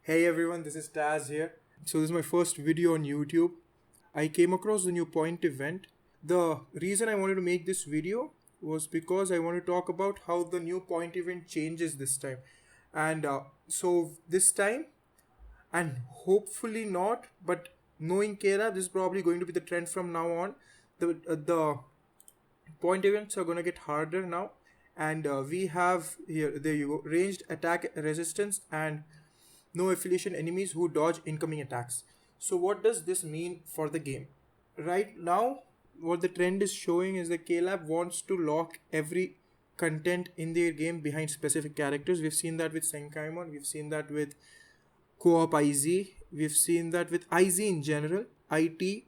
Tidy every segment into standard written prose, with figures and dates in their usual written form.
Hey everyone, this is Taz here. So this is my first video on YouTube. I came across the new point event. The reason I wanted to make this video was because I want to talk about how the new point event changes this time. And this time, and hopefully not, but knowing Kera, this is probably going to be the trend from now on. The point events are going to get harder now, and we have here, there you go, ranged attack resistance and no affiliation enemies who dodge incoming attacks. So what does this mean for the game? Right now, what the trend is showing is that KLab wants to lock every content in their game behind specific characters. We've seen that with Senkaimon, we've seen that with Co-op IZ, we've seen that with IZ in general, IT,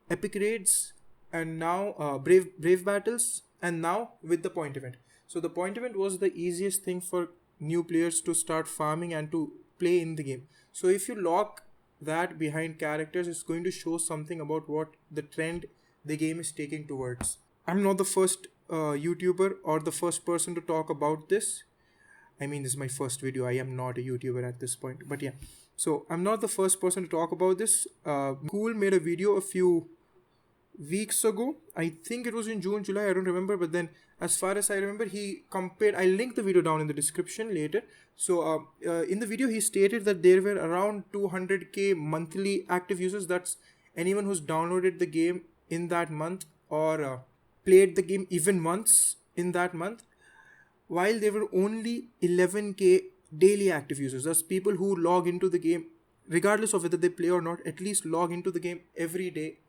Epic Raids, and now Brave Battles, and now with the point event. So the point event was the easiest thing for new players to start farming and to play in the game. So if you lock that behind characters, it's going to show something about what the trend the game is taking towards. I'm not the first YouTuber or the first person to talk about this. I mean, this is my first video. I am not a YouTuber at this point, but yeah. So I'm not the first person to talk about this. Khool made a video a few weeks ago. I think it was in June, July, I don't remember, but then as far as I remember, he compared, I'll link the video down in the description later. So in the video, he stated that there were around 200k monthly active users. That's anyone who's downloaded the game in that month or played the game even once in that month, while there were only 11k daily active users. That's people who log into the game regardless of whether they play or not, at least log into the game every day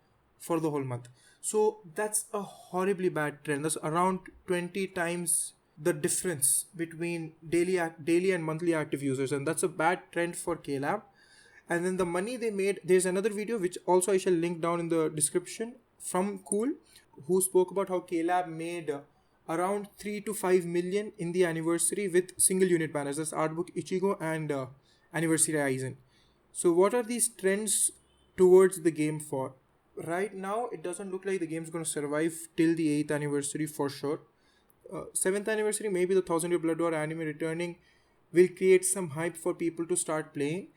for the whole month. So that's a horribly bad trend. That's around 20 times the difference between daily and monthly active users, and that's a bad trend for KLab. And then the money they made, there's another video which also I shall link down in the description from Khool, who spoke about how KLab made around 3 to 5 million in the anniversary with single unit banners. That's Artbook Ichigo and Anniversary Aizen. So what are these trends towards the game for? Right now, it doesn't look like the game's going to survive till the 8th anniversary for sure. 7th anniversary, maybe the 1000 Year Blood War anime returning will create some hype for people to start playing.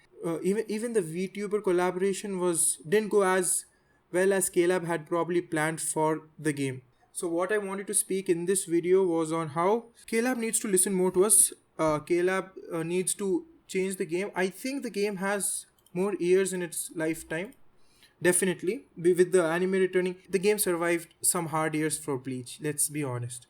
Even the VTuber collaboration didn't go as well as KLab had probably planned for the game. So what I wanted to speak in this video was on how KLab needs to listen more to us. KLab needs to change the game. I think the game has more years in its lifetime. Definitely. With the anime returning, the game survived some hard years for Bleach, let's be honest.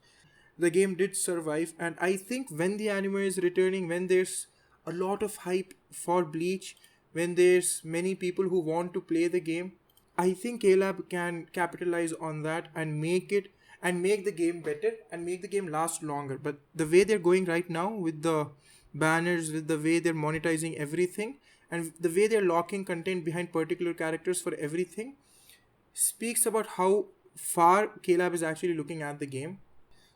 The game did survive, and I think when the anime is returning, when there's a lot of hype for Bleach, when there's many people who want to play the game, I think KLab can capitalize on that and make the game better and make the game last longer. But the way they're going right now with the banners, with the way they're monetizing everything, and the way they're locking content behind particular characters for everything, speaks about how far KLab is actually looking at the game.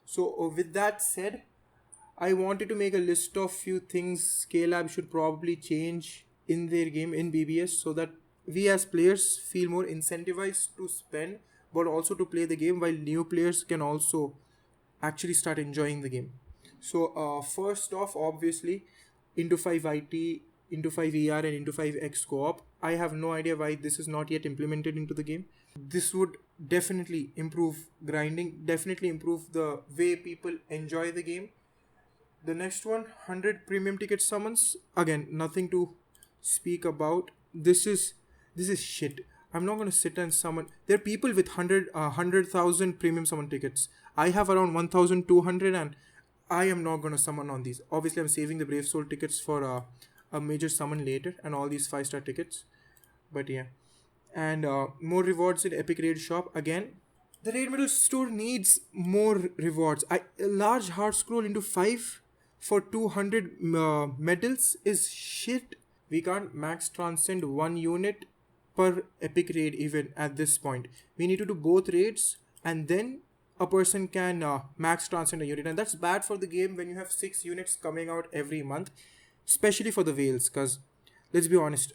So with that said, I wanted to make a list of few things KLab should probably change in their game in BBS so that we as players feel more incentivized to spend but also to play the game, while new players can also actually start enjoying the game. So first off, obviously, into 5 IT, into 5 ER and into 5X co-op. I have no idea why this is not yet implemented into the game. This would definitely improve grinding, definitely improve the way people enjoy the game. The next one, 100 premium ticket summons. Again, nothing to speak about. This is shit. I'm not going to sit and summon. There are people with 100,000 premium summon tickets. I have around 1,200 and I am not going to summon on these. Obviously, I'm saving the Brave Soul tickets for a major summon later and all these 5-star tickets. But yeah. And more rewards in Epic Raid Shop. Again, the Raid Medal store needs more rewards. A large hard scroll into 5 for 200 medals is shit. We can't max transcend one unit per Epic Raid even at this point. We need to do both raids and then a person can max transcend a unit. And that's bad for the game when you have 6 units coming out every month. Especially for the whales, because let's be honest,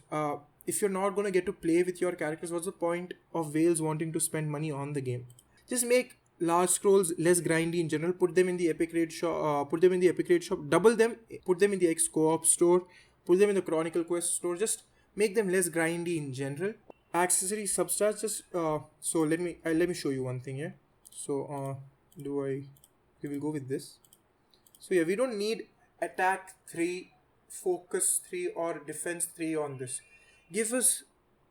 if you're not going to get to play with your characters, what's the point of whales wanting to spend money on the game? Just make large scrolls less grindy in general, put them in the Epic Raid shop, double them, put them in the X co-op store, put them in the Chronicle Quest store. Just make them less grindy in general. Accessory substats. Just so let me show you one thing here. So we will go with this. So yeah, we don't need attack 3, focus 3 or defense 3 on this. Give us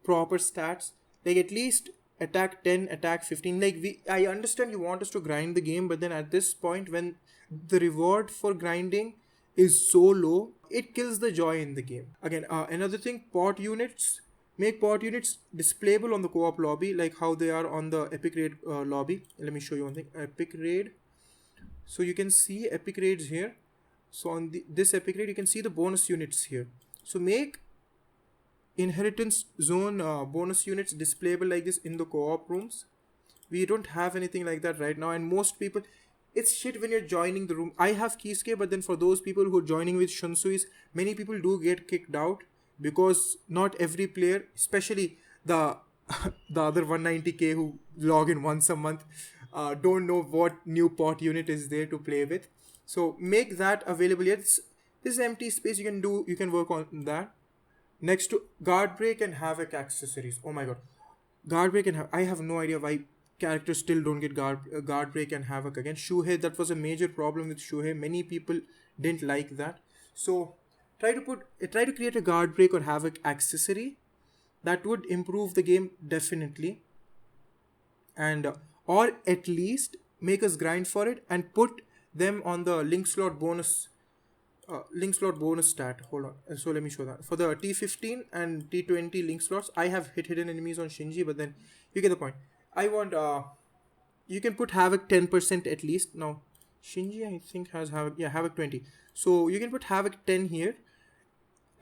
proper stats, like at least attack 10, attack 15. Like I understand you want us to grind the game, but then at this point when the reward for grinding is so low, it kills the joy in the game. Again, another thing, pot units. Make pot units displayable on the co-op lobby, like how they are on the Epic Raid lobby. Let me show you one thing. Epic Raid. So you can see Epic Raids here. So on this Epic Raid, you can see the bonus units here. So make Inheritance Zone bonus units displayable like this in the co-op rooms. We don't have anything like that right now, and most people, it's shit when you're joining the room. I have Keyescape, but then for those people who are joining with Shunsuis, many people do get kicked out because not every player, especially the the other 190k who log in once a month, don't know what new pot unit is there to play with. So make that available. Yes, this is empty space. You can work on that. Next to Guard Break and Havoc accessories. Oh my god, Guard Break and I have no idea why characters still don't get Guard Break and Havoc again. Shuhei, that was a major problem with Shuhei. Many people didn't like that. So try to create a Guard Break or Havoc accessory. That would improve the game definitely. And or at least make us grind for it and put them on the link slot bonus stat. Hold on. So let me show that. For the T15 and T20 link slots, I have hit hidden enemies on Shinji, but then you get the point. I want you can put Havoc 10% at least. Now Shinji I think has Havoc, yeah, Havoc 20. So you can put Havoc 10 here.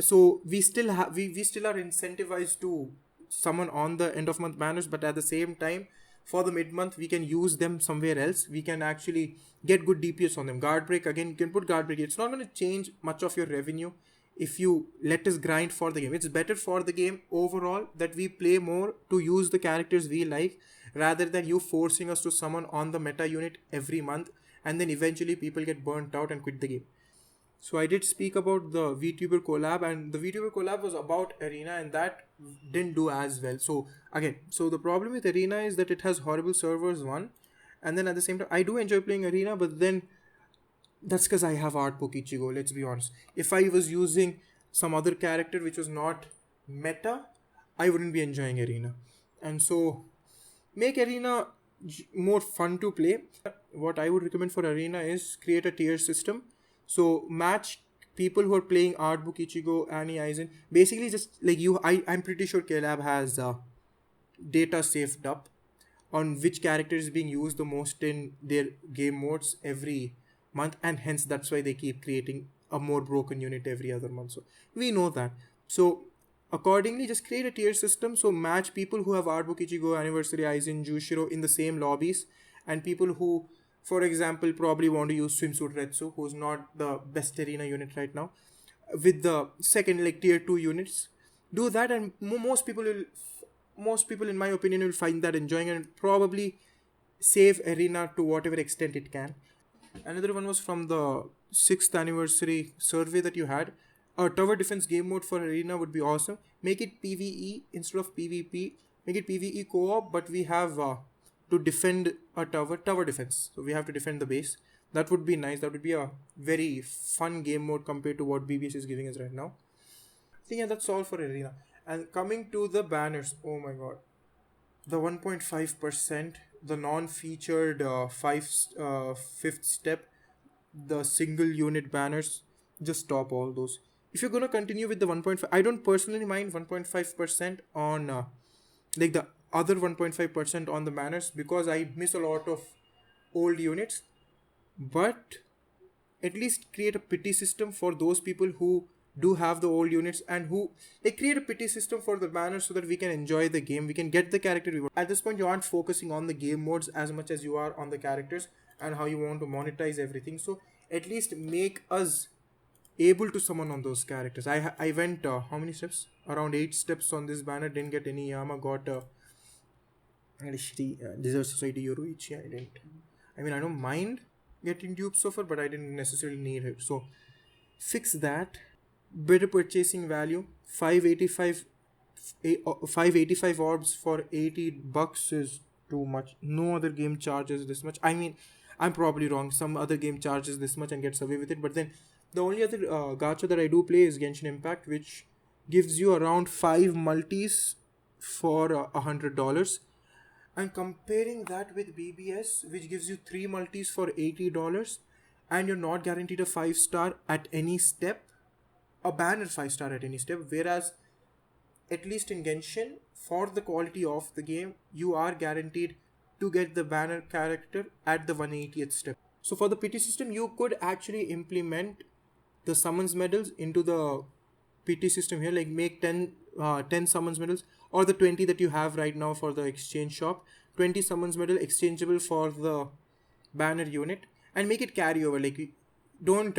So we still have we still are incentivized to summon on the end of month banners, but at the same time for the mid month we can use them somewhere else. We can actually get good DPS on them. Guard Break, again, you can put Guard Break. It's not going to change much of your revenue if you let us grind for the game. It's better for the game overall that we play more to use the characters we like, rather than you forcing us to summon on the meta unit every month and then eventually people get burnt out and quit the game. So I did speak about the VTuber collab, and the VTuber collab was about Arena, and that didn't do as well. So again, so the problem with Arena is that it has horrible servers, one, and then at the same time I do enjoy playing Arena, but then that's because I have Art Book Ichigo, let's be honest. If I was using some other character which was not meta, I wouldn't be enjoying Arena. And so make Arena more fun to play. What I would recommend for Arena is create a tier system. So match people who are playing Art Book Ichigo, Annie Eisen. Basically just like you, I'm pretty sure Klab has data saved up on which character is being used the most in their game modes every month, and hence that's why they keep creating a more broken unit every other month. So we know that. So accordingly, just create a tier system. So match people who have Art Book Ichigo, Anniversary Aizen, Jushiro in the same lobbies, and people who, for example, probably want to use Swimsuit Retsu, who's not the best Arena unit right now, with the second like tier 2 units. Do that, and most people in my opinion will find that enjoying and probably save Arena to whatever extent it can. Another one was from the 6th anniversary survey that you had. A tower defense game mode for Arena would be awesome. Make it PvE instead of PvP. Make it PvE co-op, but we have to defend a tower defense. So we have to defend the base. That would be nice. That would be a very fun game mode compared to what BBS is giving us right now. I think yeah, that's all for Arena. And coming to the banners, oh my god. The 1.5%, the non-featured fifth step, the single unit banners, just stop all those. If you're gonna continue with the 1.5, I don't personally mind 1.5% on like the other 1.5% on the banners, because I miss a lot of old units. But at least create a pity system for those people who do have the old units, and who like create a pity system for the banners so that we can enjoy the game, we can get the character we want. At this point you aren't focusing on the game modes as much as you are on the characters and how you want to monetize everything. So at least make us able to summon on those characters. I went how many steps? Around 8 steps on this banner, didn't get any Yama, got Desert Society Yoruichi. I mean, I don't mind getting dupes of her, but I didn't necessarily need her. So fix that. better purchasing value. 585 orbs for $80 is too much. No other game charges this much. I mean, I'm probably wrong. Some other game charges this much and gets away with it. But then the only other gacha that I do play is Genshin Impact, which gives you around 5 multis for $100. And comparing that with BBS, which gives you 3 multis for $80, and you're not guaranteed a 5-star at any step, a banner 5-star at any step, whereas at least in Genshin, for the quality of the game, you are guaranteed to get the banner character at the 180th step. So for the pity system, you could actually implement the summons medals into the PT system here, like make 10 summons medals, or the 20 that you have right now for the exchange shop, 20 summons medal exchangeable for the banner unit, and make it carry over. Like, don't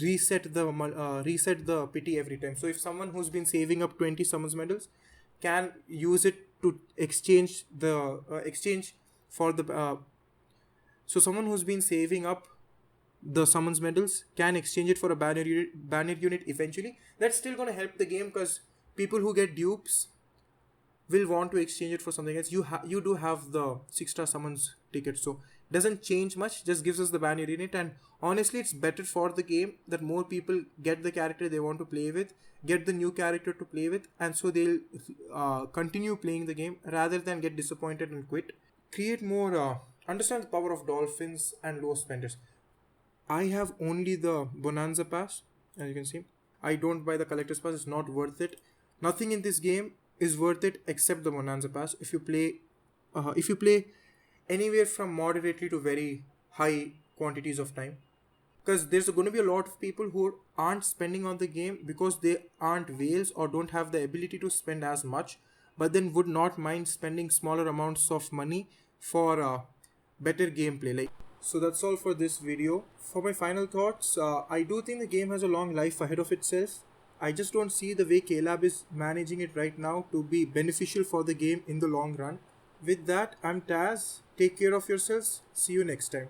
reset the PT every time. So if someone who's been saving up 20 summons medals can use it to exchange the exchange for the so someone who's been saving up the summons medals can exchange it for a banner unit eventually. That's still going to help the game, because people who get dupes will want to exchange it for something else. You do have the 6-star summons ticket, so doesn't change much, just gives us the banner unit. And honestly, it's better for the game that more people get the character they want to play with, get the new character to play with, and so they'll continue playing the game rather than get disappointed and quit. Create more understand the power of dolphins and low spenders. I have only the Bonanza Pass, as you can see. I don't buy the Collector's Pass, it's not worth it. Nothing in this game is worth it except the Bonanza Pass. If you play anywhere from moderately to very high quantities of time. Because there's going to be a lot of people who aren't spending on the game because they aren't whales or don't have the ability to spend as much, but then would not mind spending smaller amounts of money for better gameplay. So that's all for this video. For my final thoughts, I do think the game has a long life ahead of itself. I just don't see the way K-Lab is managing it right now to be beneficial for the game in the long run. With that, I'm Taz. Take care of yourselves. See you next time.